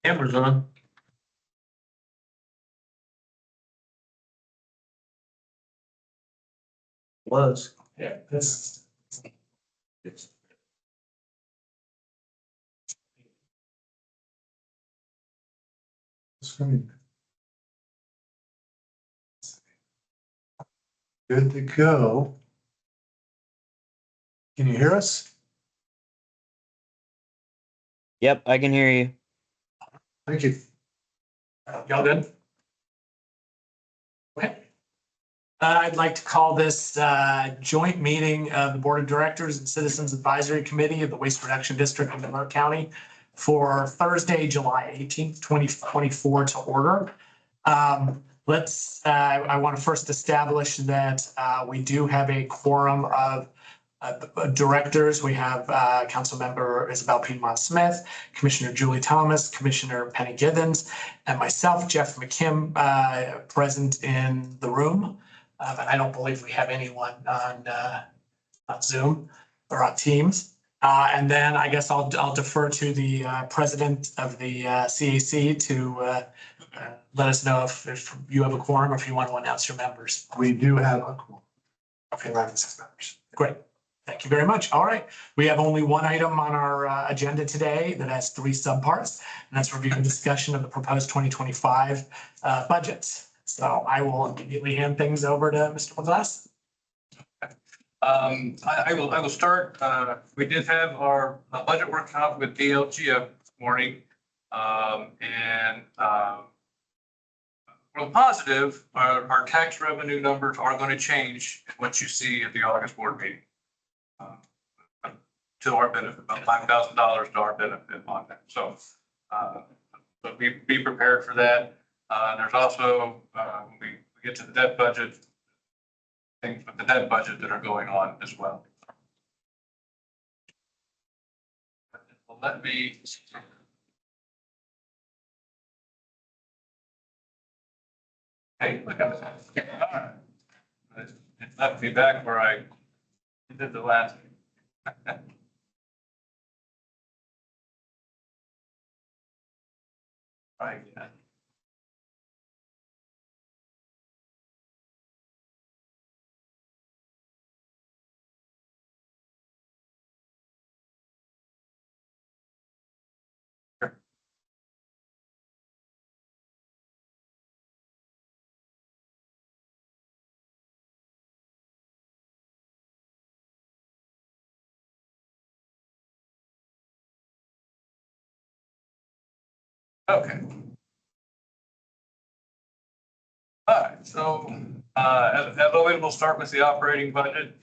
Camera's on. Was. Yeah, this. It's. Good to go. Can you hear us? Yep, I can hear you. Thank you. Y'all good? Okay. I'd like to call this joint meeting of the Board of Directors and Citizens Advisory Committee of the Waste Reduction District of Monroe County for Thursday, July 18th, 2024 to order. I want to first establish that we do have a quorum of directors. We have Councilmember Isabel Piedmont Smith, Commissioner Julie Thomas, Commissioner Penny Githens, and myself, Jeff McKim, present in the room. But I don't believe we have anyone on Zoom or on Teams. And then I guess I'll defer to the president of the CAC to let us know if you have a quorum or if you want to announce your members. We do have a quorum. Okay, 6 members. Great. Thank you very much. All right. We have only one item on our agenda today that has 3 subparts, and that's review and discussion of the proposed 2025 budgets. So I will immediately hand things over to Mr. McGlass. I will start. We did have our budget workshop with DLGF this morning. For the positive, our tax revenue numbers are going to change what you see at the August board meeting. To our benefit, about $5,000 to our benefit on that. So, but be prepared for that. There's also, when we get to the debt budget, things with the debt budget that are going on as well. Let me. Hey, look at that. All right. It left me back where I did the last. Right. Yeah. Okay. All right, so as always, we'll start with the operating budget.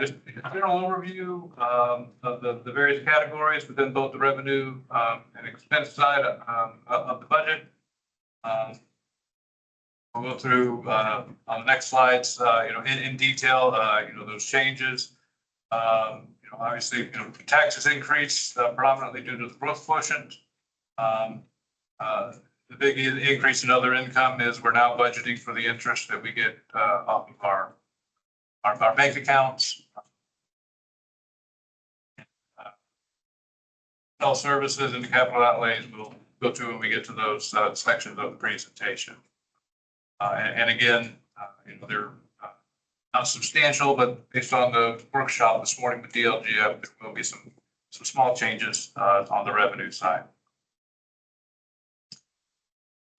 Just a general overview of the various categories within both the revenue and expense side of the budget. We'll go through on the next slides, in detail, those changes. Obviously, taxes increase predominantly due to the growth quotient. The big increase in other income is we're now budgeting for the interest that we get off of our bank accounts. Health services and the capital outlays we'll go through when we get to those sections of the presentation. And again, they're not substantial, but based on the workshop this morning with DLGF, there will be some small changes on the revenue side.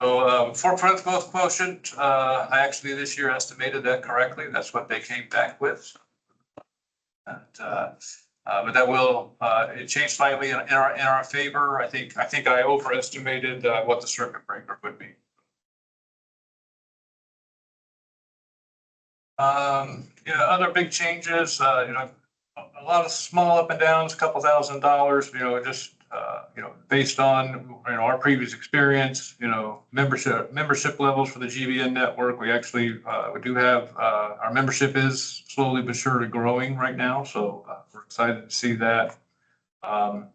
So for growth quotient, I actually this year estimated that correctly. That's what they came back with. And, but that will it changed slightly in our favor. I think I overestimated what the circuit breaker would be. Other big changes, a lot of small up and downs, a couple $1,000, just based on our previous experience, membership levels for the GVN network. We actually we do have our membership is slowly but surely growing right now, so we're excited to see that. Our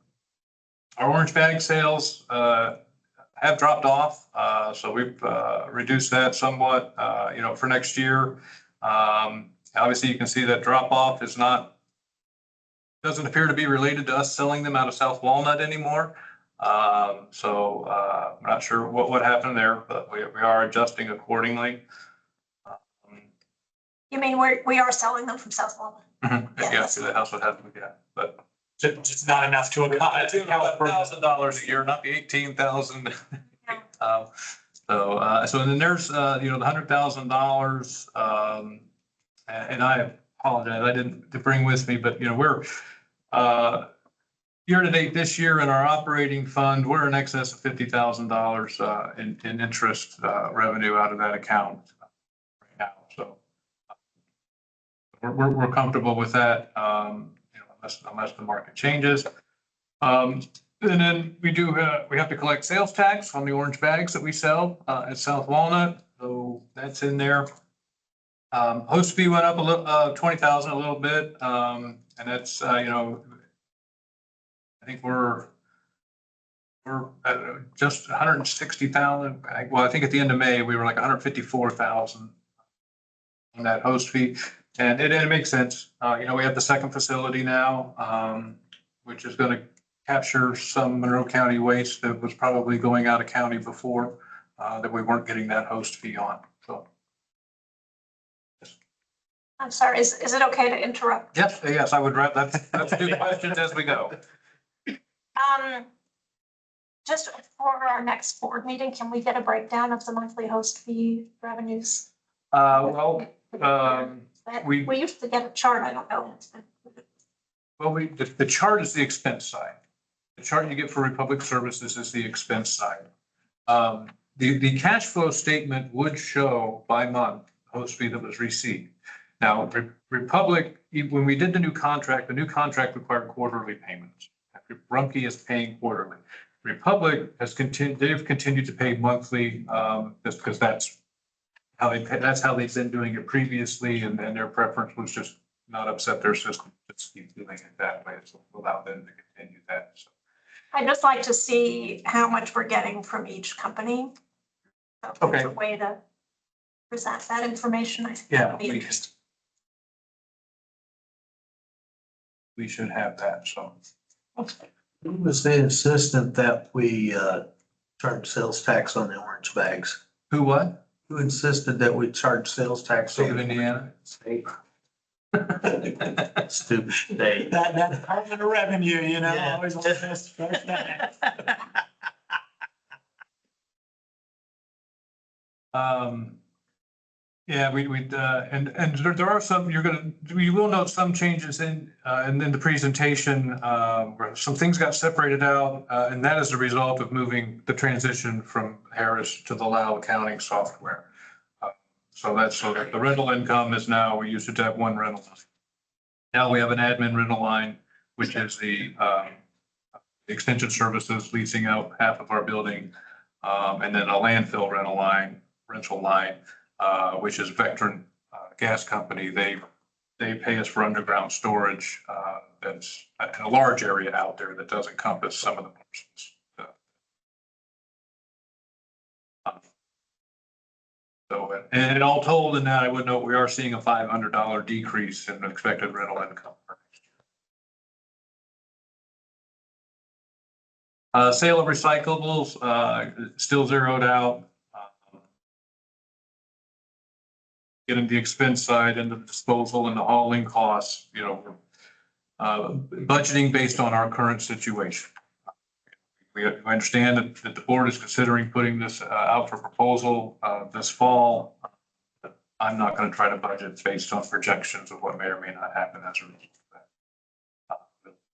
orange bag sales have dropped off. So we've reduced that somewhat, for next year. Obviously, you can see that drop off doesn't appear to be related to us selling them out of South Walnut anymore. So I'm not sure what happened there, but we are adjusting accordingly. You mean we are selling them from South Walnut? Yeah, see the house would have to be, yeah, but. Just not enough to account for $1,000 a year, not the 18,000. Yeah. So then there's, the $100,000, and I apologize, I didn't to bring with me, but, we're, year to date this year in our operating fund, we're in excess of $50,000, in interest, revenue out of that account right now. So we're comfortable with that, unless the market changes. And then we have to collect sales tax on the orange bags that we sell at South Walnut. So that's in there. Host fee went up a little, 20,000 a little bit. And that's, I think we're at just 160,000. Well, I think at the end of May, we were like 154,000 on that host fee. And it makes sense. We have the second facility now, which is going to capture some Monroe County waste that was probably going out of county before, that we weren't getting that host fee on. So. I'm sorry, is it okay to interrupt? Yes, I would rather, let's do questions as we go. Just for our next board meeting, can we get a breakdown of the monthly host fee revenues? We used to get a chart, I don't know. Well, the chart is the expense side. The chart you get for Republic Services is the expense side. The cash flow statement would show by month host fee that was received. Now, Republic, when we did the new contract required quarterly payments. Rumpke is paying quarterly. Republic they've continued to pay monthly, just because that's how they've been doing it previously, and their preference was just not upset their system, just keep doing it that way, so allow them to continue that. So. I'd just like to see how much we're getting from each company. So if there's a way to present that information, I think that would be interesting. We should have that, so. Who was the insistent that we charge sales tax on the orange bags? Who what? Who insisted that we charge sales tax? State of Indiana. State. Stupid state. that Department of Revenue, Yeah. always on this first day. Yeah, and there are some, you will note some changes in the presentation, where some things got separated out, and that is a result of moving the transition from Harris to the Lau accounting software. So that the rental income is now, we used to have one rental line. Now we have an admin rental line, which is the extension services leasing out half of our building, and then a landfill rental line, which is Vectren Gas Company. They pay us for underground storage. That's in a large area out there that does encompass some of the portions. So, and all told in that, I would note we are seeing a $500 decrease in expected rental income. Sale of recyclables, still zeroed out. Getting the expense side and the disposal and the hauling costs, budgeting based on our current situation. We understand that the board is considering putting this out for proposal this fall. I'm not going to try to budget based on projections of what may or may not happen as a result of that.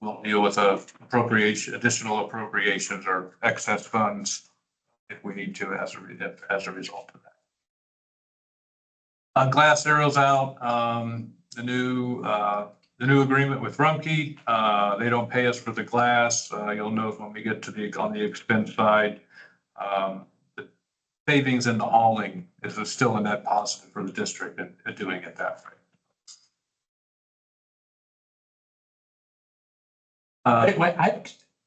We'll deal with additional appropriations or excess funds if we need to as a result of that. Glass Arrows out, the new agreement with Rumpke, they don't pay us for the glass. You'll note when we get to on the expense side, the savings in the hauling is still a net positive for the district and doing it that way.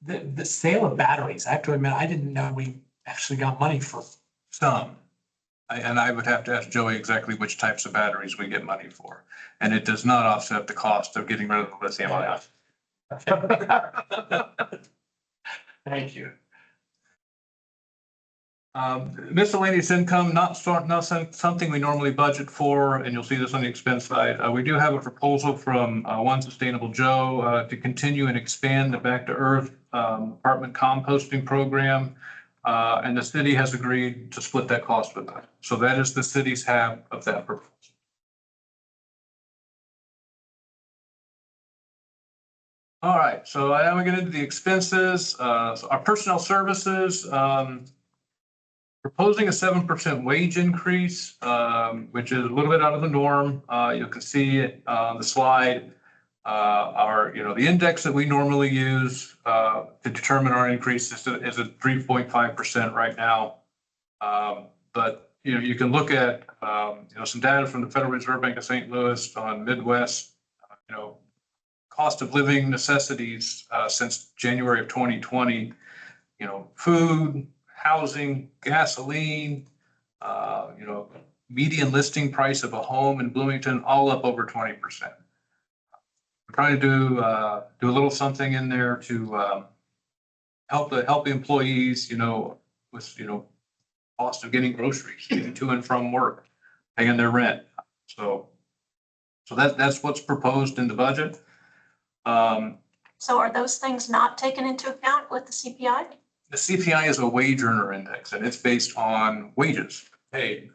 The sale of batteries, I have to admit, I didn't know we actually got money for. Some. And I would have to ask Joey exactly which types of batteries we get money for. And it does not offset the cost of getting rid of the lithium ion. Thank you. Miscellaneous income, not something we normally budget for, and you'll see this on the expense side. We do have a proposal from One Sustainable Joe to continue and expand the Back to Earth apartment composting program. And the city has agreed to split that cost with us. So that is the city's half of that proposal. All right, so now we get into the expenses. So our personnel services, proposing a 7% wage increase, which is a little bit out of the norm. You can see it on the slide. The index that we normally use to determine our increase is at 3.5% right now. But you can look at some data from the Federal Reserve Bank of St. Louis on Midwest, cost of living necessities since January of 2020. Food, housing, gasoline, median listing price of a home in Bloomington, all up over 20%. We're trying to do a little something in there to help the employees, with cost of getting groceries, getting to and from work, paying their rent. So that's what's proposed in the budget. So are those things not taken into account with the CPI? The CPI is a wage earner index, and it's based on wages paid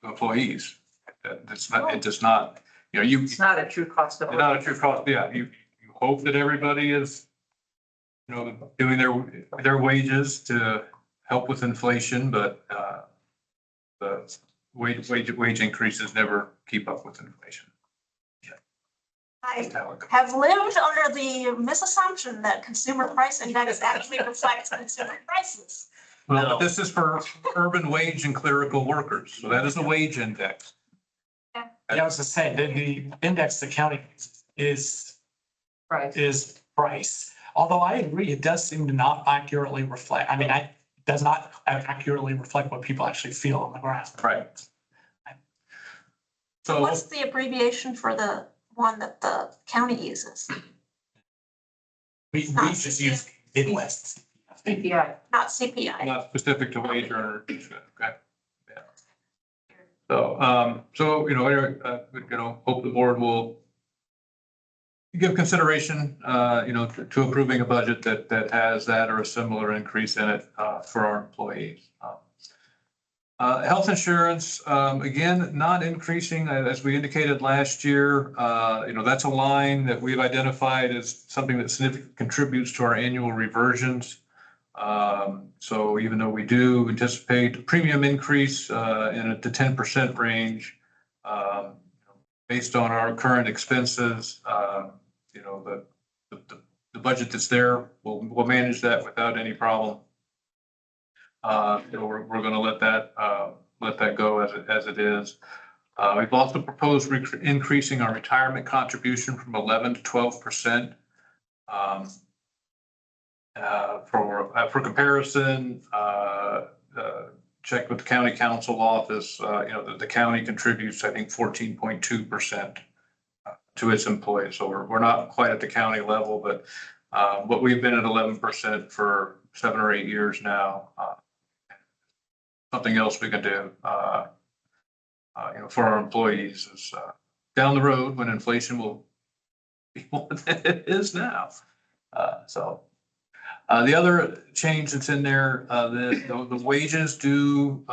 to employees. It's not. It does not. It's not a true cost of. It's not a true cost. Yeah, you hope that everybody is, doing their wages to help with inflation, but the wage increases never keep up with inflation. I have lived under the misassumption that consumer price index actually reflects consumer prices. Well, but this is for urban wage and clerical workers, so that is a wage index. Yeah, I was gonna say, the index the county uses is price. Although I agree, it does seem to not accurately reflect, it does not accurately reflect what people actually feel on the ground. Right. So What's the abbreviation for the one that the county uses? We just use Midwest. CPI. Not CPI. not specific to wage earners, okay? Yeah. So, hope the board will give consideration, to approving a budget that has that or a similar increase in it, for our employees. Health insurance, again, not increasing, as we indicated last year. That's a line that we've identified as something that significantly contributes to our annual reversions. So even though we do anticipate a premium increase in the 10% range, based on our current expenses, the budget that's there, we'll manage that without any problem. We're going to let that go as it is. We've also proposed increasing our retirement contribution from 11 to 12%. For comparison, checked with the county council office, the county contributes, I think, 14.2% to its employees. So we're not quite at the county level, but we've been at 11% for 7 or 8 years now. Something else we can do, for our employees is down the road when inflation will be more than it is now. The other change that's in there, the wages do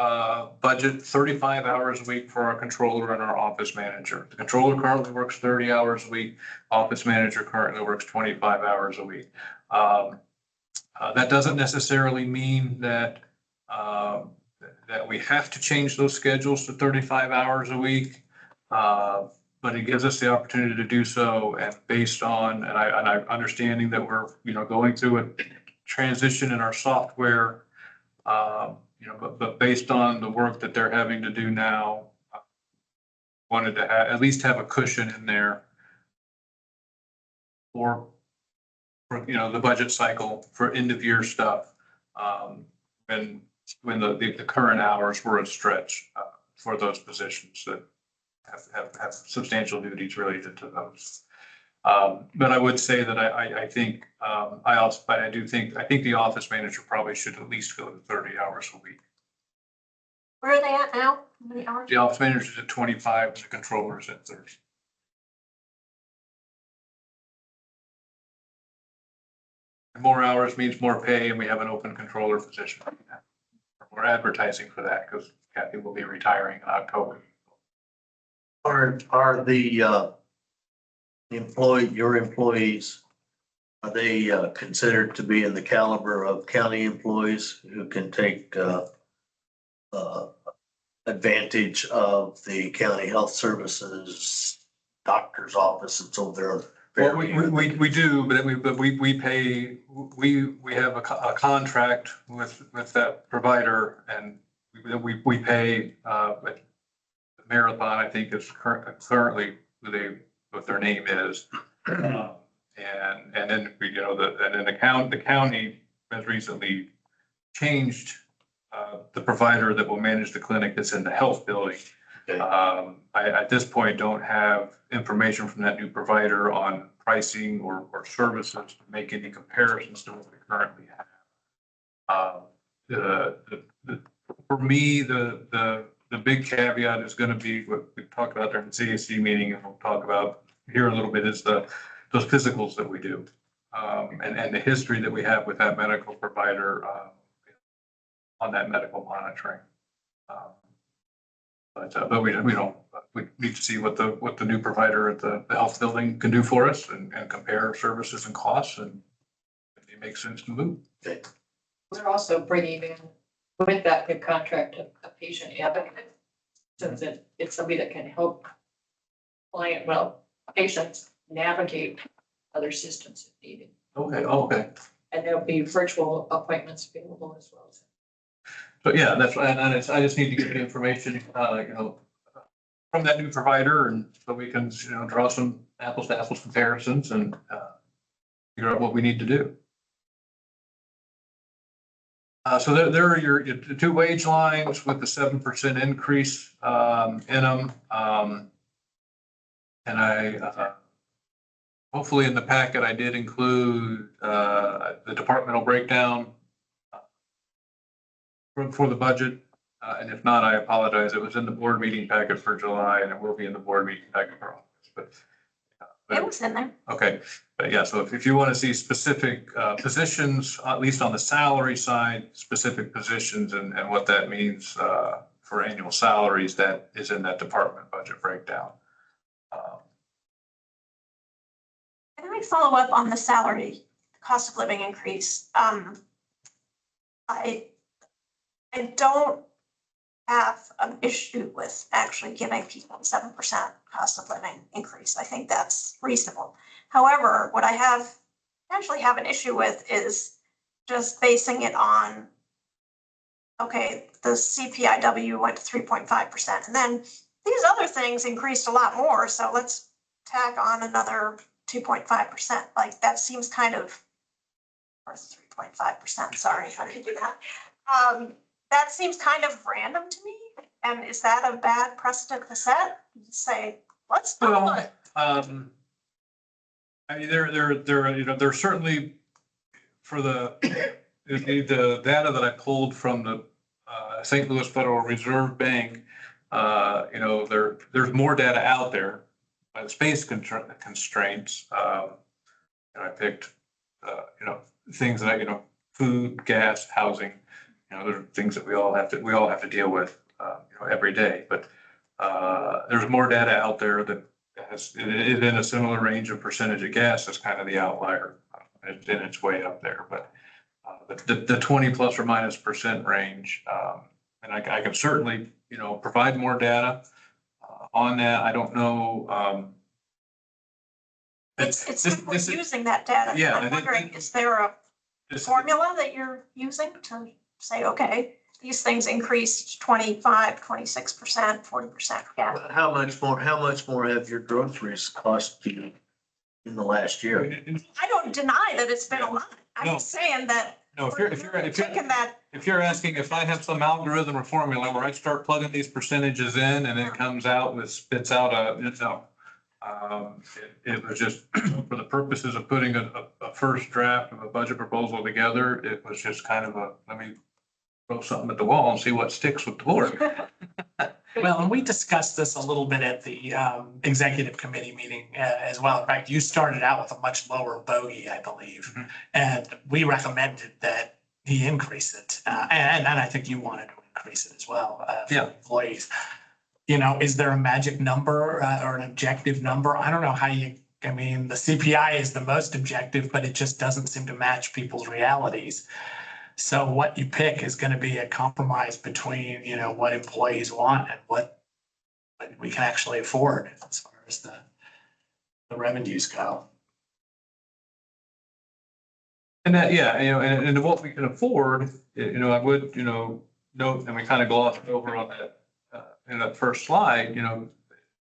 budget 35 hours a week for our controller and our office manager. The controller currently works 30 hours a week. Office manager currently works 25 hours a week. That doesn't necessarily mean that we have to change those schedules to 35 hours a week. But it gives us the opportunity to do so, and based on, and I understanding that we're, going through a transition in our software, but based on the work that they're having to do now, wanted to at least have a cushion in there for for, the budget cycle for end of year stuff. When the current hours were a stretch, for those positions that have substantial duties related to those. But I would say that I think, I think the office manager probably should at least go to 30 hours a week. Where are they at now? How many hours? The office manager is at 25 and the controller is at 30. More hours means more pay, and we have an open controller position. We're advertising for that because Kathy will be retiring in October. Are the your employees, are they considered to be in the caliber of county employees who can take advantage of the county health services, doctor's office that's over there? Well, we do, but we pay, we have a contract with that provider, and we pay, Marathon, I think is currently what their name is. And then the county has recently changed the provider that will manage the clinic that's in the health building. Okay. I, at this point, don't have information from that new provider on pricing or services to make any comparisons to what we currently have. For me, the big caveat is going to be what we talked about during the CAC meeting, and we'll talk about here a little bit, is those physicals that we do, and the history that we have with that medical provider on that medical monitoring. But we need to see what the new provider at the health building can do for us and compare services and costs, and if it makes sense to move. Okay. We're also bringing in with that new contract a patient advocate. So that it's somebody that can help patients navigate other systems if needed. Okay. And there'll be virtual appointments available as well. So yeah, that's, and I just need to get the information, from that new provider, and so we can, draw some apples to apples comparisons and, figure out what we need to do. So there are your two wage lines with the 7% increase, in them. And I, hopefully in the packet, I did include, the departmental breakdown for the budget. And if not, I apologize. It was in the board meeting packet for July, and it will be in the board meeting packet for August, but. It was in there. Okay, but yeah, so if you want to see specific positions, at least on the salary side, specific positions and what that means for annual salaries, that is in that department budget breakdown. Can I follow up on the salary, cost of living increase? I don't have an issue with actually giving people 7% cost of living increase. I think that's reasonable. However, what I actually have an issue with is just basing it on, okay, the CPIW went to 3.5%, and then these other things increased a lot more, so let's tack on another 2.5%. Like, that seems kind of, or 3.5%, sorry, how did you do that? That seems kind of random to me. And is that a bad precedent to set? Say, let's do it. I mean, they're certainly for the data that I pulled from the St. Louis Federal Reserve Bank. There's more data out there by the space constraints. I picked, things that food, gas, housing. There are things that we all have to deal with, every day. But there's more data out there that is in a similar range of percentage of gas. That's kind of the outlier, and it's way up there. But the 20 plus or minus % range, and I can certainly provide more data on that. I don't know. It's using that data. Yeah, I'm wondering, is there a formula that you're using to say, okay, these things increased 25, 26%, 40%? Yeah. How much more have your groceries cost you in the last year. I don't deny that it's been a lot. I'm No. just saying that No, taking that, if you're asking if I have some algorithm or formula where I start plugging these percentages in and it comes out with, spits out no. It was just for the purposes of putting a first draft of a budget proposal together, it was just kind of let me throw something at the wall and see what sticks with the board. Well, and we discussed this a little bit at the executive committee meeting as well. In fact, you started out with a much lower bogey, I believe. Mhm. And we recommended that he increase it. And I think you wanted to increase it as well. For Yeah. employees. You know, is there a magic number or an objective number? I don't know how I mean, the CPI is the most objective, but it just doesn't seem to match people's realities. So what you pick is going to be a compromise between, you know, what employees want and what we can actually afford as far as the revenues go. And that, yeah, and what we can afford, I would, note, and we kind of glossed over on that, in that first slide,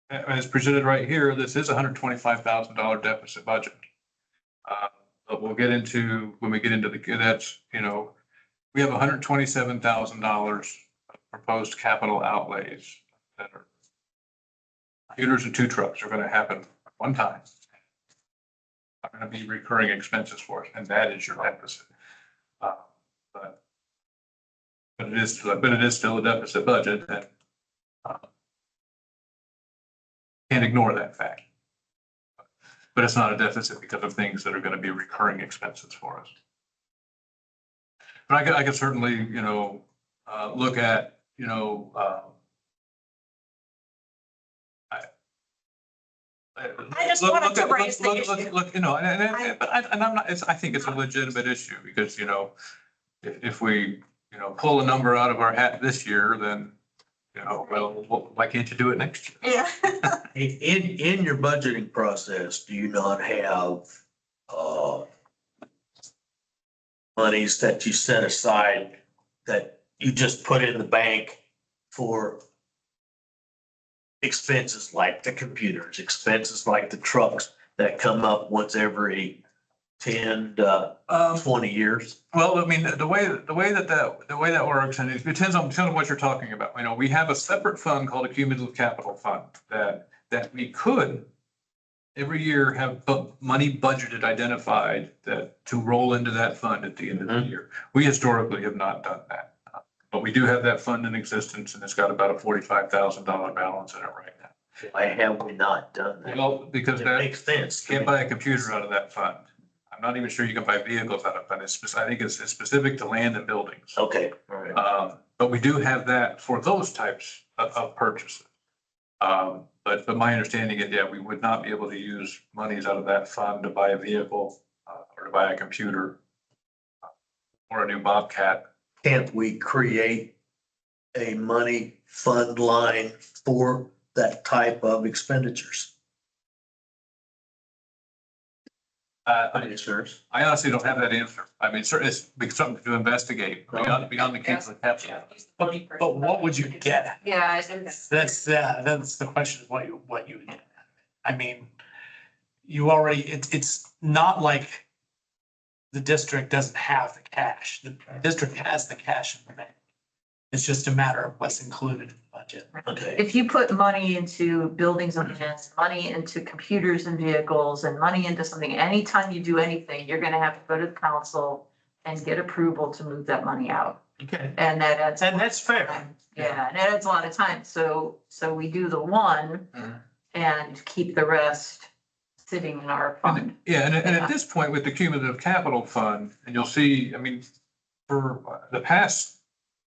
as presented right here, this is $125,000 deficit budget. But we'll get into, when we get into that's, we have $127,000 proposed capital outlays that are computers and 2 trucks are going to happen one time. Not going to be recurring expenses for us, and that is your deficit. But it is still a deficit budget, and can't ignore that fact. But it's not a deficit because of things that are going to be recurring expenses for us. But I could certainly, look at, I just wanted to raise the issue. Look, but I'm not, I think it's a legitimate issue because, if we, pull a number out of our hat this year, then, well, why can't you do it next year? Yeah. In your budgeting process, do you not have, monies that you set aside that you just put in the bank for expenses like the computers, expenses like the trucks that come up once every 10 to 20 years? Well, I mean, the way that works, and it depends on what you're talking about. We have a separate fund called a cumulative capital fund that we could every year have money budgeted, identified to roll into that fund at the end of the year. We historically have not done that. But we do have that fund in existence, and it's got about a $45,000 balance in it right now. Why have we not done that? Well, because It that makes sense. to can't me. buy a computer out of that fund. I'm not even sure you can buy vehicles out of it. I think it's specific to land and buildings. Okay, all right. But we do have that for those types of purchases. But my understanding is, we would not be able to use monies out of that fund to buy a vehicle or to buy a computer or a new Bobcat. Can't we create a money fund line for that type of expenditures? Expenditures. I honestly don't have that answer. I mean, certainly it's something to investigate beyond the case of capital. But what would you get? Yeah, I think That's the question is what you would get. I mean, you already, it's not like the district doesn't have the cash. The district has the cash in the bank. It's just a matter of what's included in the budget. Okay. If you put money into buildings and lands, money into computers and vehicles and money into something, anytime you do anything, you're gonna have to go to the council and get approval to move that money out. Okay. And that adds. And that's fair. Yeah, and it adds a lot of time. So we do the one Mhm. and keep the rest sitting in our fund. Yeah, and at this point with the cumulative capital fund, and you'll see, I mean, for the past,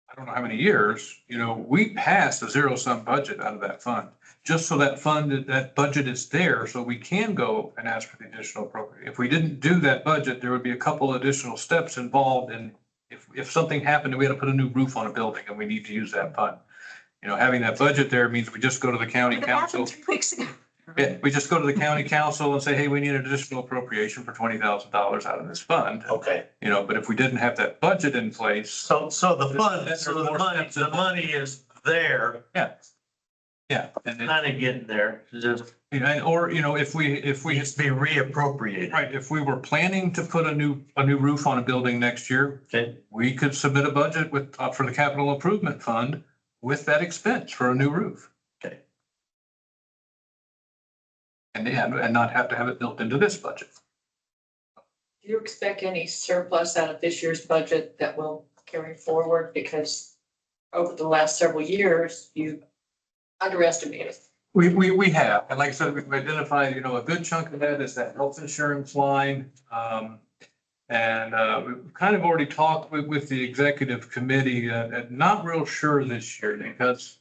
I don't know how many years, we passed a zero-sum budget out of that fund. Just so that budget is there, so we can go and ask for the additional appropriate. If we didn't do that budget, there would be a couple additional steps involved in, if something happened and we had to put a new roof on a building and we need to use that fund. Having that budget there means we just go to the county It council. happened 3 weeks ago. Yeah, we just go to the county council and say, hey, we need an additional appropriation for $20,000 out of this fund. Okay. But if we didn't have that budget in place, So the fund, There's so more steps the money is there, yeah. And kind of getting there. Just Or, if we, Needs to be reappropriated. right, if we were planning to put a new roof on a building next year, Okay, we could submit a budget with, for the capital improvement fund with that expense for a new roof. okay. And not have to have it built into this budget. Do you expect any surplus out of this year's budget that will carry forward? Because over the last several years, you underestimated. We have, and like I said, we've identified, a good chunk of that is that health insurance line. And we've kind of already talked with the executive committee, and not real sure this year because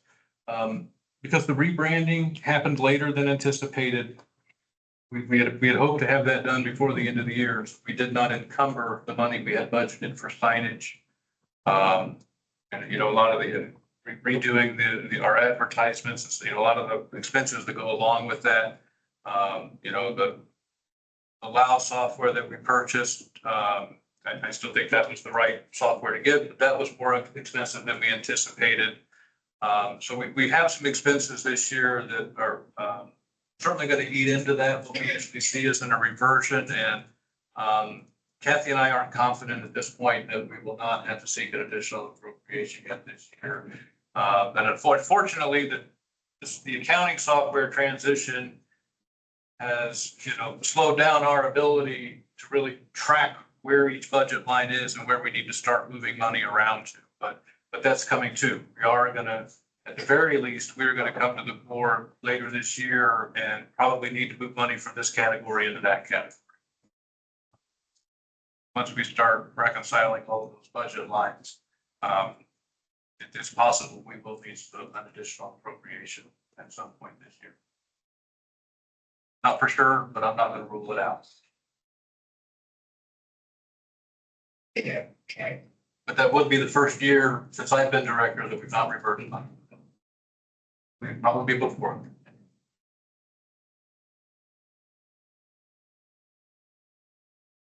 the rebranding happened later than anticipated. We had hoped to have that done before the end of the year. So we did not encumber the money we had budgeted for signage. And, a lot of the redoing our advertisements, a lot of the expenses that go along with that. The allow software that we purchased, I still think that was the right software to get, but that was more expensive than we anticipated. So we have some expenses this year that are certainly going to eat into that. What we usually see is in a reversion, and Kathy and I aren't confident at this point that we will not have to seek an additional appropriation yet this year. And unfortunately, the accounting software transition has, slowed down our ability to really track where each budget line is and where we need to start moving money around to. But that's coming too. We are going to, at the very least, we're going to come to the board later this year and probably need to move money from this category into that category. Once we start reconciling all of those budget lines, it's possible we will need an additional appropriation at some point this year. Not for sure, but I'm not going to rule it out. Yeah, okay. But that would be the first year since I've been director that we've not reverted money. We'd probably be before.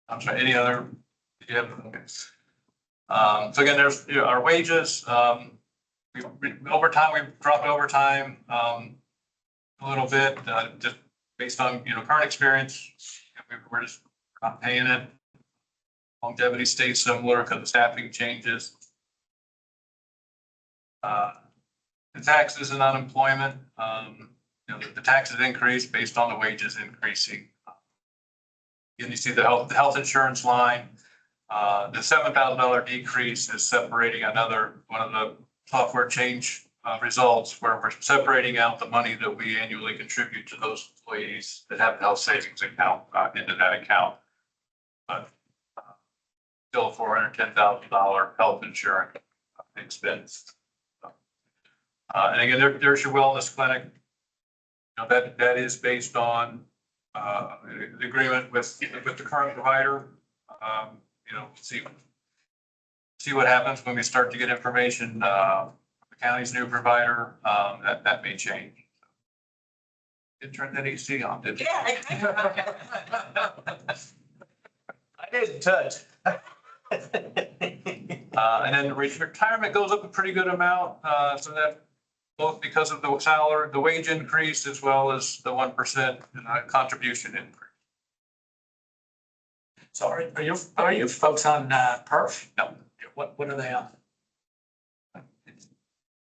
I'm sorry, any other? Did you have? Okay. So again, there's our wages. Overtime, we've dropped overtime a little bit, just based on current experience. We're just not paying it. Longevity stays similar because the staffing changes. The taxes and unemployment, the taxes increase based on the wages increasing. And you see the health insurance line. The $7,000 decrease is separating one of the software change results where we're separating out the money that we annually contribute to those employees that have a health savings account into that account. But still $410,000 health insurance expense. And again, there's your wellness clinic. That is based on the agreement with the current provider. See what happens when we start to get information from the county's new provider. That may change. Didn't turn that AC on, did you? Yeah. I didn't touch. And then retirement goes up a pretty good amount. So that both because of the salary, the wage increase, as well as the 1% contribution increase. So are you folks on perf? No. What are they on?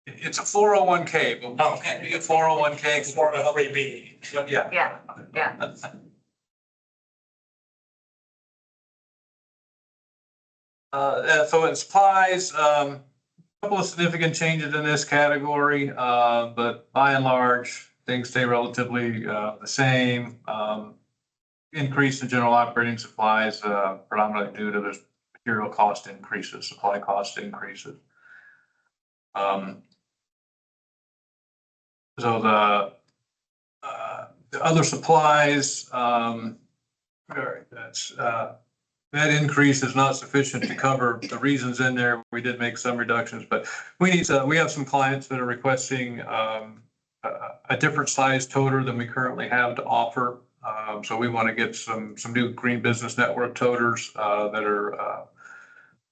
It's a 401k, but we can't be a 401k. It's more of a 3B. Yeah. Yeah. So in supplies, a couple of significant changes in this category, but by and large, things stay relatively the same. Increase in general operating supplies, predominantly due to the material cost increases, supply cost increases. So the other supplies, that increase is not sufficient to cover the reasons in there. We did make some reductions, but we have some clients that are requesting a different size toter than we currently have to offer. So we want to get some new Green Business Network toters that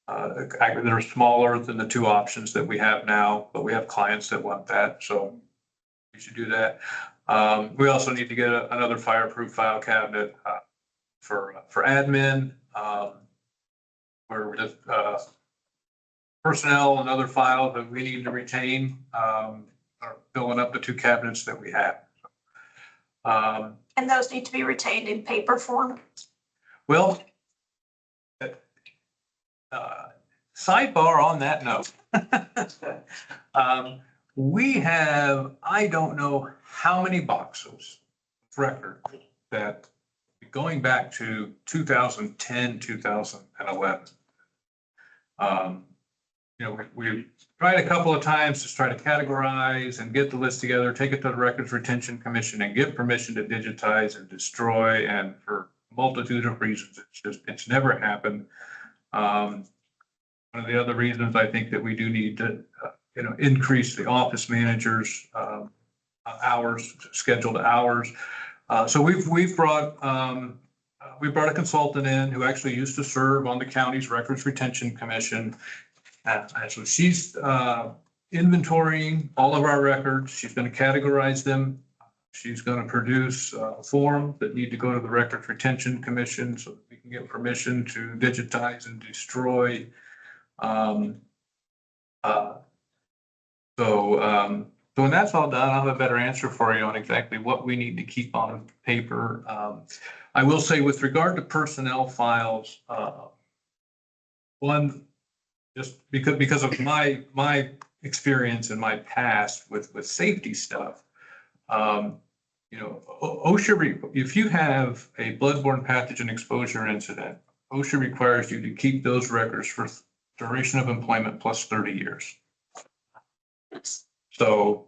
are smaller than the two options that we have now, but we have clients that want that, so we should do that. We also need to get another fireproof file cabinet for admin. We're just personnel and other files that we need to retain are filling up the 2 cabinets that we have. And those need to be retained in paper form. Well, sidebar on that note. We have, I don't know how many boxes of record that going back to 2010, 2011. We tried a couple of times to try to categorize and get the list together, take it to the Records Retention Commission and get permission to digitize and destroy. And for a multitude of reasons, it's never happened. One of the other reasons I think that we do need to, increase the office managers' hours, scheduled hours. So we brought a consultant in who actually used to serve on the county's Records Retention Commission. And so she's inventorying all of our records. She's going to categorize them. She's going to produce forms that need to go to the Records Retention Commission so that we can get permission to digitize and destroy. So when that's all done, I'll have a better answer for you on exactly what we need to keep on paper. I will say with regard to personnel files, one, just because of my experience in my past with safety stuff, OSHA, if you have a bloodborne pathogen exposure incident, OSHA requires you to keep those records for duration of employment plus 30 years. So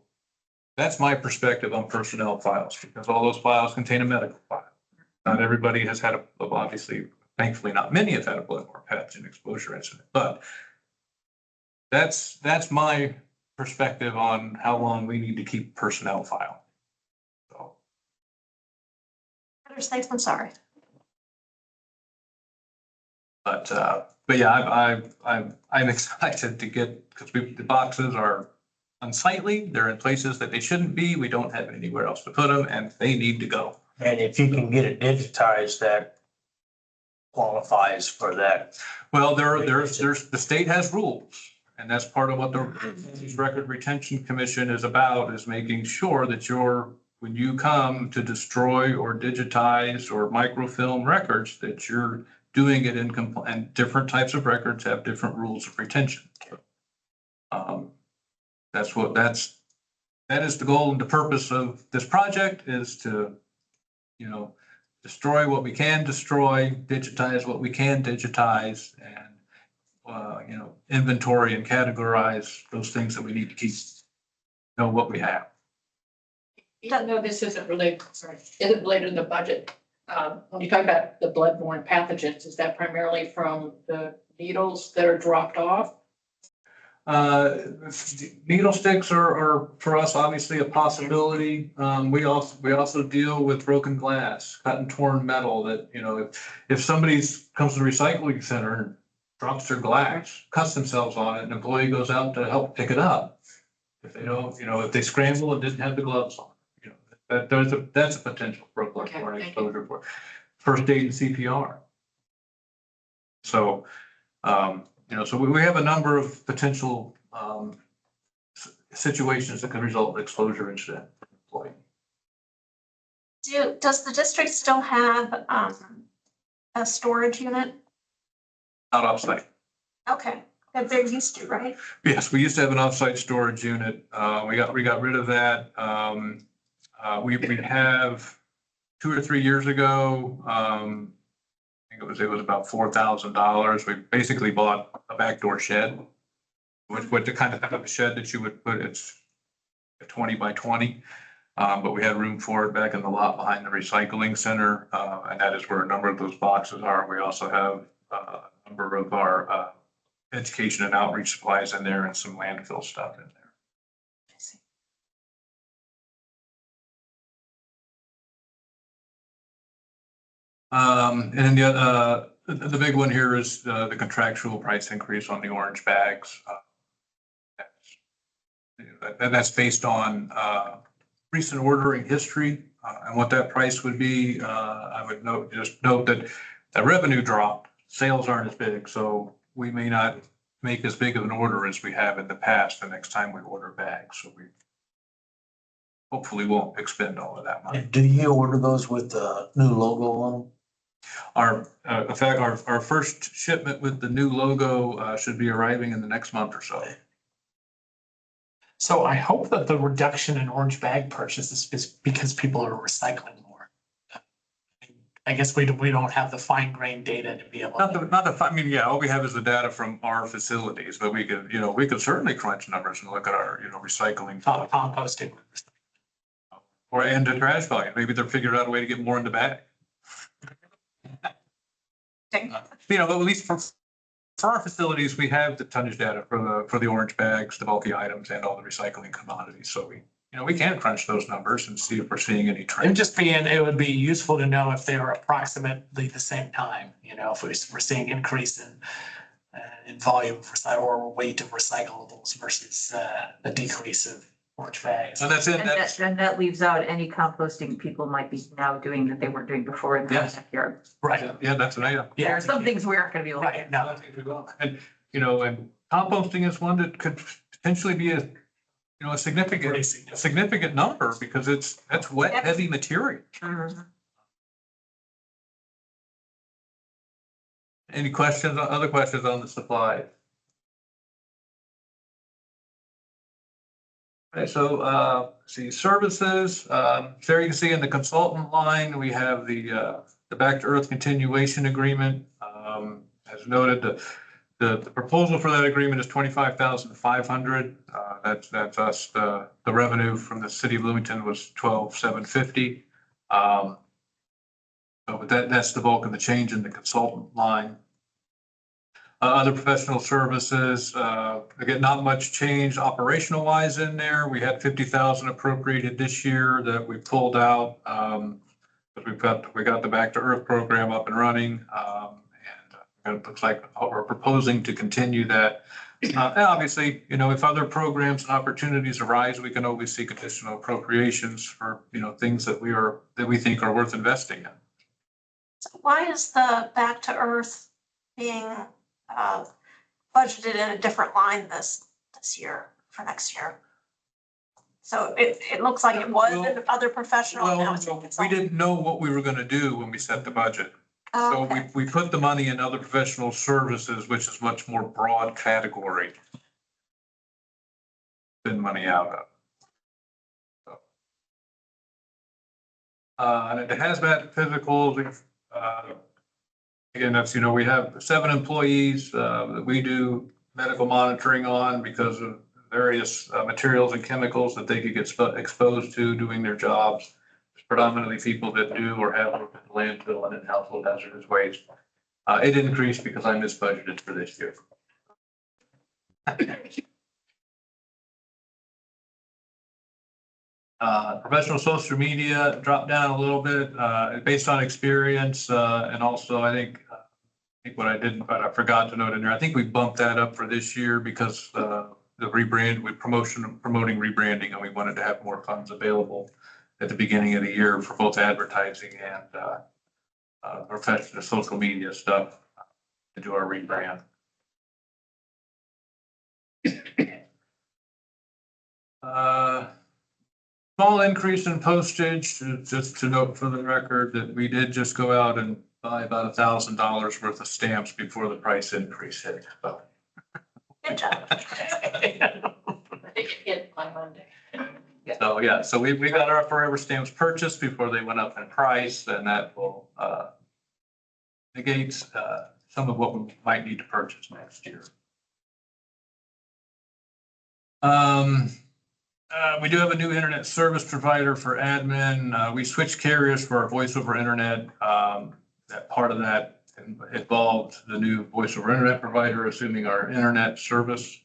that's my perspective on personnel files, because all those files contain a medical file. Not everybody has had obviously, thankfully, not many have had a bloodborne pathogen exposure incident, but that's my perspective on how long we need to keep personnel file. So. Thanks, I'm sorry. But yeah, I'm excited to get, because the boxes are unsightly. They're in places that they shouldn't be. We don't have anywhere else to put them, and they need to go. And if you can get it digitized, that qualifies for that. Well, there's the state has rules, and that's part of what the Record Retention Commission is about, is making sure that when you come to destroy or digitize or microfilm records, that you're doing it and different types of records have different rules of retention. That is the goal and the purpose of this project, is to, destroy what we can destroy, digitize what we can digitize, and, inventory and categorize those things that we need to keep, know what we have. Even though this isn't related to the budget, when you talk about the bloodborne pathogens, is that primarily from the needles that are dropped off? Needle sticks are for us obviously a possibility. We also deal with broken glass, cut and torn metal that, if somebody comes to the recycling center and drops their glass, cuts themselves on it, an employee goes out to help pick it up. If they don't, if they scramble and didn't have the gloves on, that's a potential for a bloodborne exposure for first aid and CPR. So, so we have a number of potential situations that could result in exposure incident for an employee. Does the district still have a storage unit? Not offsite. Okay, that they're used to, right? Yes, we used to have an offsite storage unit. We got rid of that. We have 2 or 3 years ago. I think it was about $4,000. We basically bought a backdoor shed, which the kind of a shed that you would put, it's a 20 by 20. But we had room for it back in the lot behind the recycling center. And that is where a number of those boxes are. We also have a number of our education and outreach supplies in there and some landfill stuff in there. And then the big one here is the contractual price increase on the orange bags. That's based on recent ordering history, and what that price would be, I would just note that the revenue dropped, sales aren't as big, so we may not make as big of an order as we have in the past the next time we order bags, so we hopefully won't expend all of that money. Do you order those with the new logo on them? In fact, our first shipment with the new logo, should be arriving in the next month or so. So I hope that the reduction in orange bag purchases is because people are recycling more. I guess we don't have the fine grained data to be able. I mean, yeah, all we have is the data from our facilities, but we could certainly crunch numbers and look at our, recycling. Composting. And the trash volume. Maybe they're figuring out a way to get more in the bag. At least for our facilities, we have the tonnage data for the orange bags, the bulky items, and all the recycling commodities. So we can crunch those numbers and see if we're seeing any trends. It would be useful to know if they are approximately the same time, if we're seeing increase in volume of or weight of recyclables versus a decrease of orange bags. And that's it. And that leaves out any composting people might be now doing that they weren't doing before in their Yes. backyard. Right. Yeah, that's an item. There are some things we aren't gonna be able to. Right, no. And, and composting is one that could potentially be a Pretty significant number because that's wet, Yep. heavy material. Mhm. Any other questions on the supply? Okay, so, services, there you can see in the consultant line, we have the Back to Earth continuation agreement. As noted, the proposal for that agreement is 25,500. That's us, the revenue from the city of Bloomington was 12,750. But that's the bulk of the change in the consultant line. Other professional services, again, not much change operational wise in there. We had 50,000 appropriated this year that we pulled out. But we got the Back to Earth program up and running. And it looks like we're proposing to continue that. And obviously, if other programs and opportunities arise, we can always seek additional appropriations for, things that we think are worth investing in. So why is the Back to Earth being budgeted in a different line this year for next year? So it looks like it was in other professional. Now it's in We consulting. didn't know what we were gonna do when we set the budget. So Okay. we put the money in other professional services, which is much more broad category than money out of. So. And it has hazmat physicals, again, that's, we have 7 employees, that we do medical monitoring on because of various materials and chemicals that they could get exposed to doing their jobs. It's predominantly people that do or have worked at the landfill and in household hazardous waste. It increased because I misbudgeted for this year. Professional social media dropped down a little bit, based on experience, and also I think what I forgot to note in there, I think we bumped that up for this year because, the rebrand with promoting rebranding, and we wanted to have more funds available at the beginning of the year for both advertising and, professional social media stuff to do our rebrand. Small increase in postage, just to note for the record that we did just go out and buy about $1,000 worth of stamps before the price increase hit. So, Good job. They can get by Monday. so we got our forever stamps purchased before they went up in price, and that will negate some of what we might need to purchase next year. We do have a new internet service provider for admin. We switched carriers for our voice over internet. That part of that involved the new voice over internet provider, assuming our internet service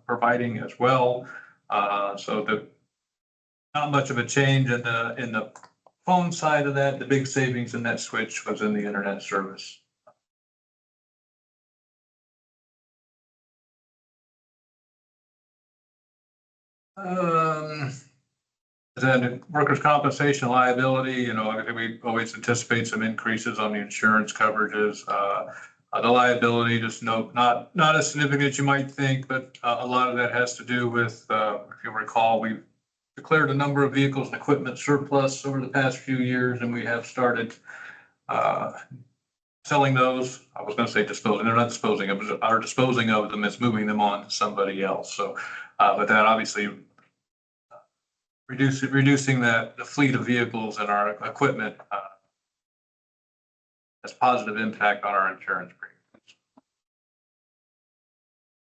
providing as well. So not much of a change in the phone side of that. The big savings in that switch was in the internet service. Then workers' compensation liability, you know, I think we always anticipate some increases on the insurance coverages. The liability, just not as significant as you might think, but a lot of that has to do with, if you recall, we've declared a number of vehicles and equipment surplus over the past few years, and we have started selling those. I was going to say disposing, they're not disposing of, are disposing of them as moving them on to somebody else. So, but that obviously reducing the fleet of vehicles and our equipment has positive impact on our insurance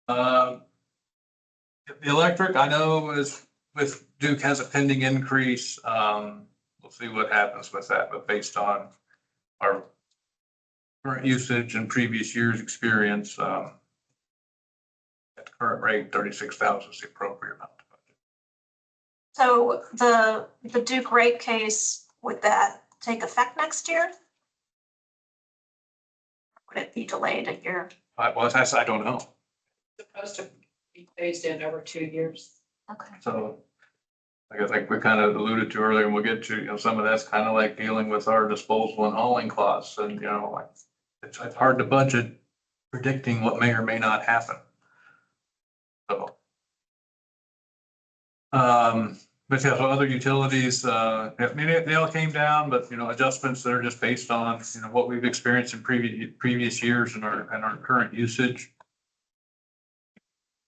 premiums. The electric, I know is with Duke has a pending increase. We'll see what happens with that, but based on our current usage and previous year's experience, at the current rate, 36,000 is the appropriate amount. So the Duke rate case, would that take effect next year? Would it be delayed a year? Well, I don't know. Supposed to be phased in over 2 years. Okay. So I guess like we kind of alluded to earlier, and we'll get to, you know, some of that's kind of like dealing with our disposal and hauling costs, and, you know, like it's hard to budget predicting what may or may not happen. So. But yeah, so other utilities, I mean, they all came down, but, you know, adjustments that are just based on, you know, what we've experienced in previous years and our current usage.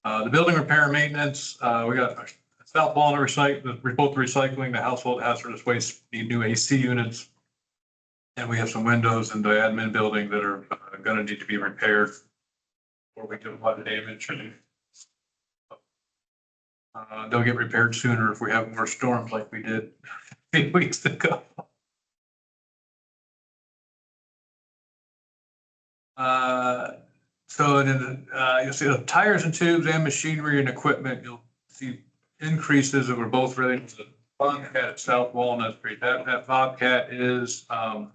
The building repair and maintenance, we got South Wall and both recycling, the household hazardous waste, need new AC units. And we have some windows in the admin building that are gonna need to be repaired before we do a lot of damage. They'll get repaired sooner if we have more storms like we did a few weeks ago. So then you'll see the tires and tubes and machinery and equipment, you'll see increases that were both related to the Bobcat at South Walnut Street. That Bobcat is in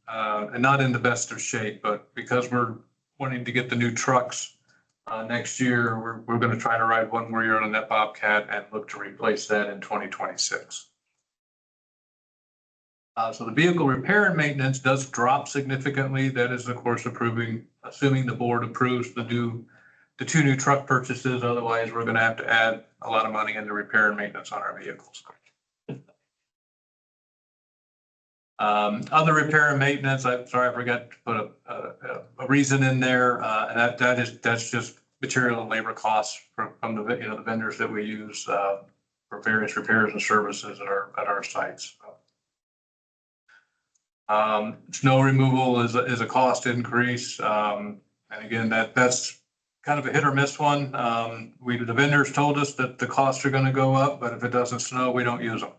and not in the best of shape, but because we're wanting to get the new trucks next year, we're going to try to ride one more year on that Bobcat and look to replace that in 2026. So the vehicle repair and maintenance does drop significantly. That is, of course, assuming the board approves the 2 new truck purchases. Otherwise, we're going to have to add a lot of money into repair and maintenance on our vehicles. Other repair and maintenance, I'm sorry, I forgot to put a reason in there, and that's just material and labor costs from the, you know, the vendors that we use for various repairs and services at our sites. Snow removal is a cost increase, and again, that's kind of a hit or miss one. The vendors told us that the costs are going to go up, but if it doesn't snow, we don't use them.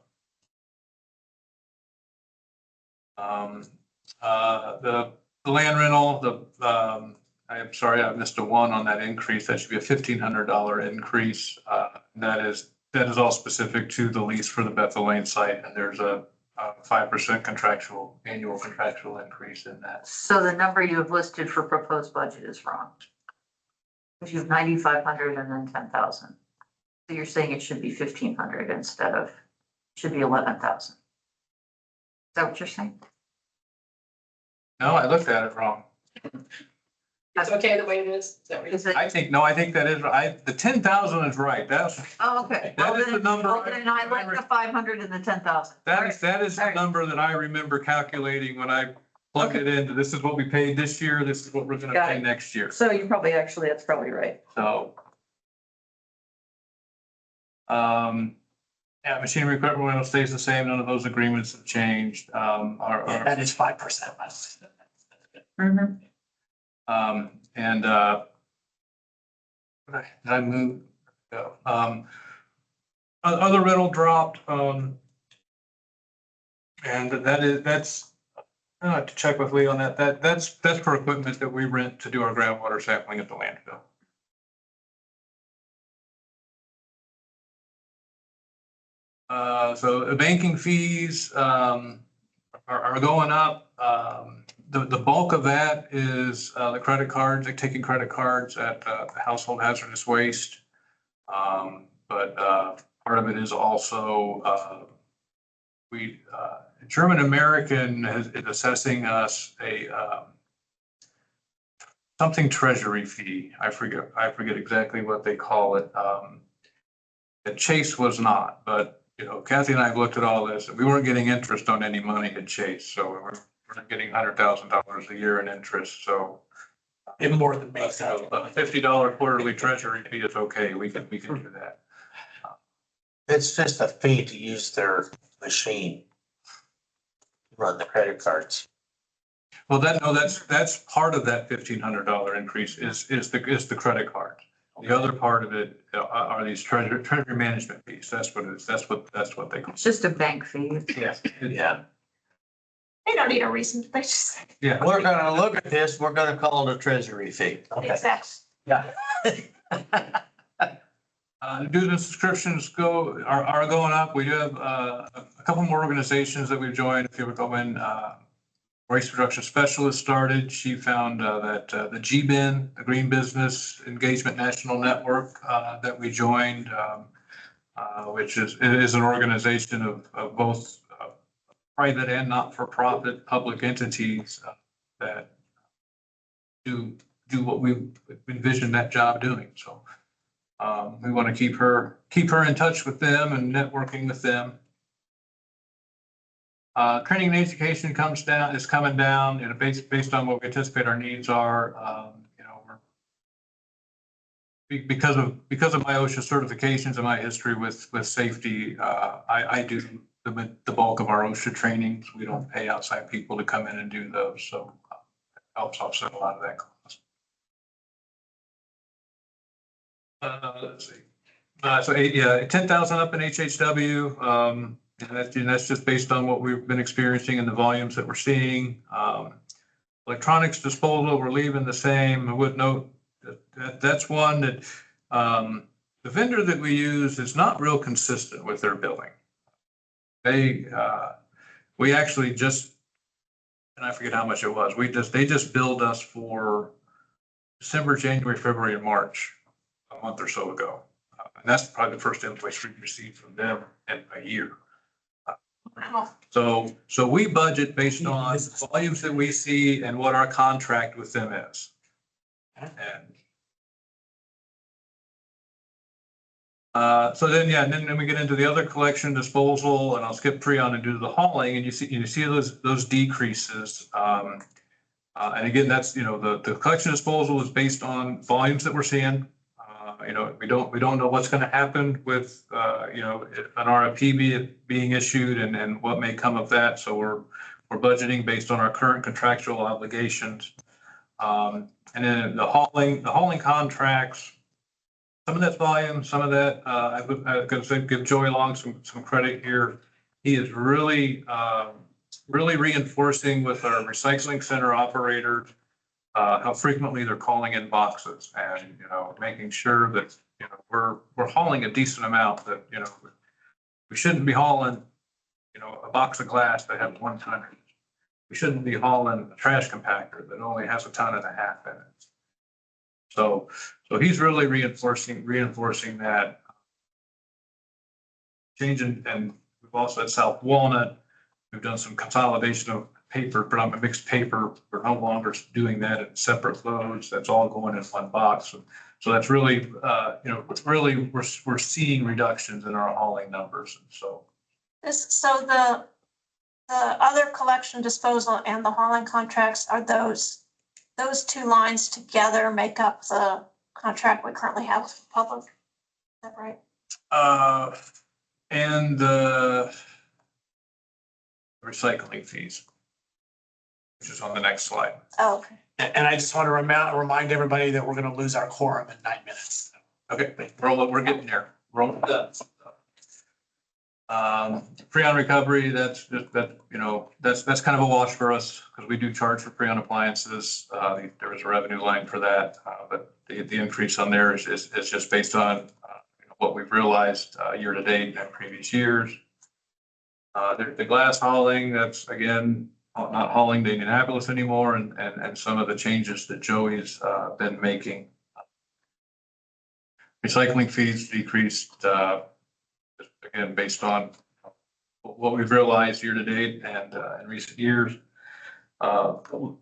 The land rental, I'm sorry, I missed a 1 on that increase. That should be a $1,500 increase. That is all specific to the lease for the Bethel Lane site, and there's a 5% annual contractual increase in that. So the number you have listed for proposed budget is wrong. Because you have 9,500 and then 10,000. So you're saying it should be 1,500 instead of, should be 11,000. Is that what you're saying? No, I looked at it wrong. It's okay the way it is? Is that what you're Is it? I think that is right. The 10,000 is right. Oh, okay. That Well, is the then- number well, then I like the 500 and the 10,000. that is the Alright. number that I remember calculating when I plugged it into. This is what we paid this year. This is what we're going to Got pay it. next year. So you probably actually, that's probably right. So. Yeah, machinery equipment rental stays the same. None of those agreements have changed. Yeah, that is 5% less. Mm-hmm. And did I move? No. Other rental dropped. And that's I have to check with Lee on that. That's for equipment that we rent to do our groundwater sampling at the landfill. So the banking fees are going up. The bulk of that is the credit cards, like taking credit cards at the household hazardous waste. But but part of it is also German American is assessing us a something treasury fee. I forget exactly what they call it. That Chase was not, but Kathy and I have looked at all this. We weren't getting interest on any money at Chase, so we're getting $100,000 a year in interest. So It more than makes up. a $50 quarterly treasury fee is okay. We can do that. It's just a fee to use their machine. Run the credit cards. Well, that's part of that $1,500 increase is the credit card. The other part of it are these treasury management fees. That's what it is. That's what they call. It's just a bank fee. Yeah. Yeah. They don't need a reason, they just, Yeah. We're gonna look at this, we're gonna call it a treasury fee. exactly. Yeah. Dues and subscriptions are going up. We do have a couple more organizations that we've joined. If you would go in, Waste Reduction Specialist started. She found that the GBIN, the Green Business Engagement National Network, that we joined, which is an organization of both private and not-for-profit public entities that do what we envisioned that job doing. So we want to keep her in touch with them and networking with them. Training and education is coming down, based on what we anticipate our needs are. Because of my OSHA certifications and my history with safety, I do the bulk of our OSHA trainings. We don't pay outside people to come in and do those, so it helps offset a lot of that cost. Let's see. So 10,000 up in HHW. And that's just based on what we've been experiencing and the volumes that we're seeing. Electronics disposal, we're leaving the same. I would note that's one that the vendor that we use is not real consistent with their billing. We actually just, and I forget how much it was. They just billed us for December, January, February, and March a month or so ago. And that's probably the first invoice we've received from them in a year. Wow. So we budget based on volumes that we see and what our contract with them is. And and then we get into the other collection disposal, and I'll skip Prion and do the hauling, and you see those decreases. And again, that's the collection disposal is based on volumes that we're seeing. We don't know what's going to happen with an RFP being issued and what may come of that. So we're budgeting based on our current contractual obligations. And then the hauling contracts, some of that's volume, some of that I'm going to give Joey Long some credit here. He is really reinforcing with our recycling center operators how frequently they're calling in boxes and, making sure that, we're hauling a decent amount that, we shouldn't be hauling, a box of glass that has 1 ton. We shouldn't be hauling a trash compactor that only has 1.5 tons in it. So he's really reinforcing that change. And we've also at South Walnut, we've done some consolidation of paper, but mixed paper. We're no longer doing that in separate loads. That's all going in one box. So that's really, we're seeing reductions in our hauling numbers. And so The other collection disposal and the hauling contracts, are those two lines together make up the contract we currently have with the public? Is that right? And the recycling fees, which is on the next slide. Oh, okay. And I just want to remind everybody that we're going to lose our quorum in 9 minutes. Okay, we're getting there. Rolling done. Freon recovery, that's kind of a wash for us because we do charge for Freon appliances. There is a revenue line for that, but the increase on there is just based on what we've realized year to date and previous years. The glass hauling, that's again not hauling to Indianapolis anymore, and some of the changes that Joey's been making. Recycling fees decreased, again, based on what we've realized year to date and in recent years.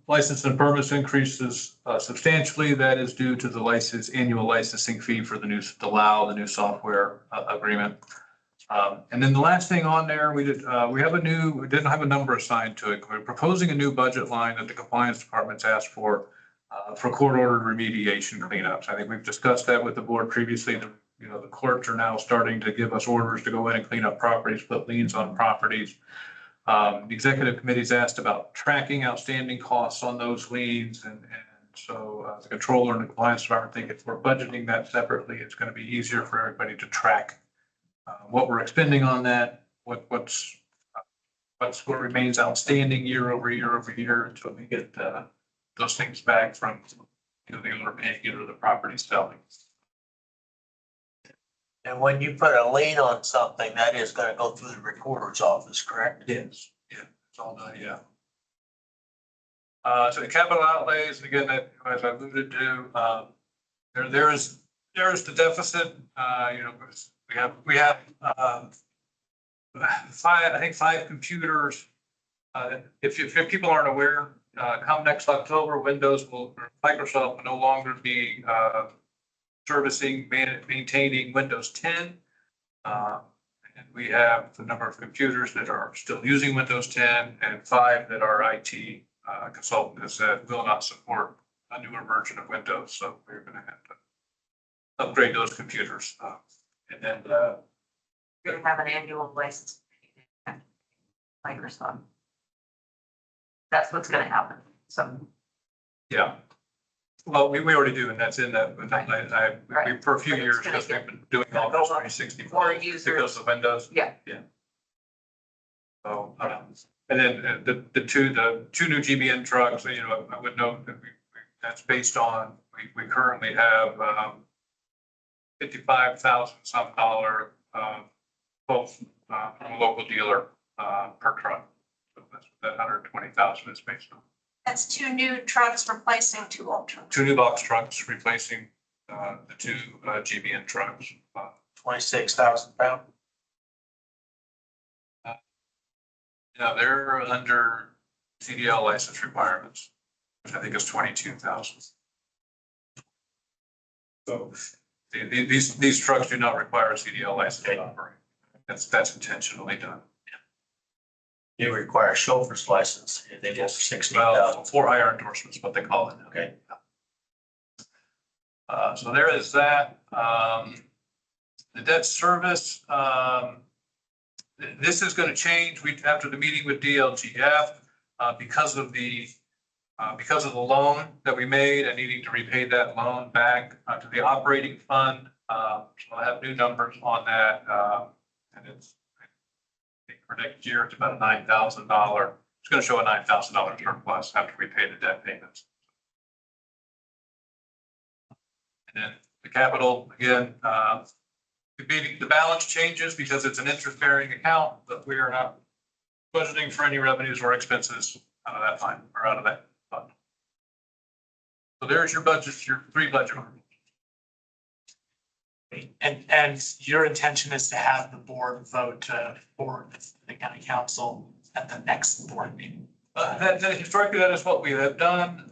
License and permits increases substantially. That is due to the annual licensing fee for the new software agreement. And then the last thing on there, we didn't have a number assigned to it. We're proposing a new budget line that the compliance department's asked for court ordered remediation cleanups. I think we've discussed that with the board previously. The courts are now starting to give us orders to go in and clean up properties, put liens on properties. The executive committee's asked about tracking outstanding costs on those liens. And so the controller and the compliance department think if we're budgeting that separately, it's going to be easier for everybody to track what we're expending on that, what remains outstanding year over year until we get those things back from the owner paying it or the property selling. And when you put a lien on something, that is gonna go through the recorder's office, correct? Yes, yeah, it's all done, yeah. So the capital outlays, again, that, as I alluded to, there's the deficit, we have five computers. If people aren't aware, come next October, Microsoft will no longer be servicing, maintaining Windows 10. And we have the number of computers that are still using Windows 10 and 5 that our IT consultant said will not support a newer version of Windows. So we're going to have to upgrade those computers. And then You're gonna have an annual license. Microsoft. That's what's gonna happen. So, yeah. Well, we already do, and that's in that, Right. for a few But it's years, gonna because we've get- been doing all those 360 More because users. of Windows. yeah, So, and then the two new GBN trucks, I would note that that's based on, we currently have $55,000 some dollar, both from a local dealer per truck. So that's what that 120,000 is based on. That's 2 new trucks replacing 2 old trucks. 2 new box trucks replacing the 2 GBN trucks. 26,000 pound. They're under CDL license requirements, which I think is 22,000. So these trucks do not require a CDL license to operate. That's intentionally done. You require a chauffeur's license, and they go for 16,000. Well, for hire endorsements, what they call it. Okay. So there is that. The debt service, this is going to change. After the meeting with DLGF, because of the loan that we made and needing to repay that loan back to the operating fund. So I have new numbers on that, and it's, I think for next year, it's about $9,000. It's going to show a $9,000 surplus after we pay the debt payments. And then the capital, again, the balance changes because it's an interest-bearing account, but we are not budgeting for any revenues or expenses out of that fund or out of that fund. So there's your budget, your 3 budget. And your intention is to have the board vote for the county council at the next board meeting. That historically, that is what we have done.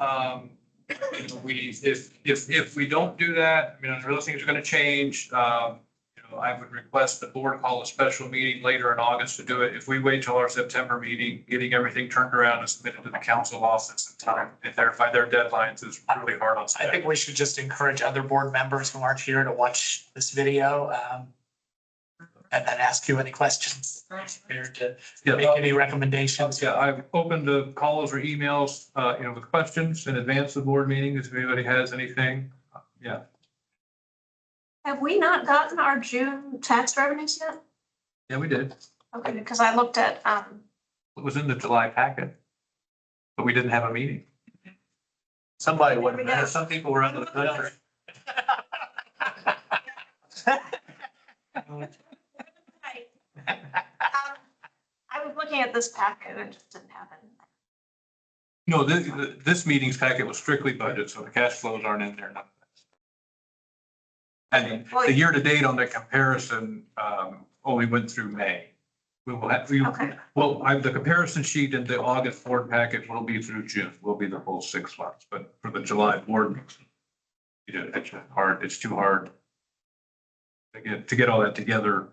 If we don't do that, other things are going to change. I would request the board call a special meeting later in August to do it. If we wait till our September meeting, getting everything turned around and submitted to the council office in time and verify their deadlines is really hard on staff. I think we should just encourage other board members who aren't here to watch this video, and then ask you any questions. Here to make any recommendations. Yeah, I've opened the calls or emails, with questions in advance of board meetings. If anybody has anything, yeah. Have we not gotten our June tax revenues yet? Yeah, we did. Okay, because I looked at, It was in the July packet, but we didn't have a meeting. Somebody There would we have go. Some people were out of the country. I was looking at this packet and it just didn't have it. No, this meeting's packet was strictly budget, so the cash flows aren't in there. And the year-to-date on the comparison, only went through May. We will have, Okay. the comparison sheet in the August board packet will be through June, will be the full 6 months, but for the July board, it's too hard to get all that together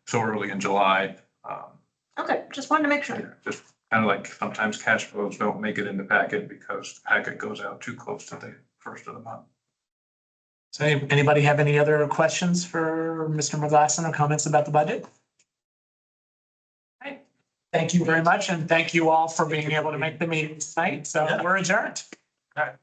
so early in July. Okay, just wanted to make sure. Just kind of like sometimes cash flows don't make it in the packet because the packet goes out too close to the first of the month. So anybody have any other questions for Mr. McGlasson or comments about the budget? Right. Thank you very much, and thank you all for being able to make the meeting tonight. So we're adjourned. All right.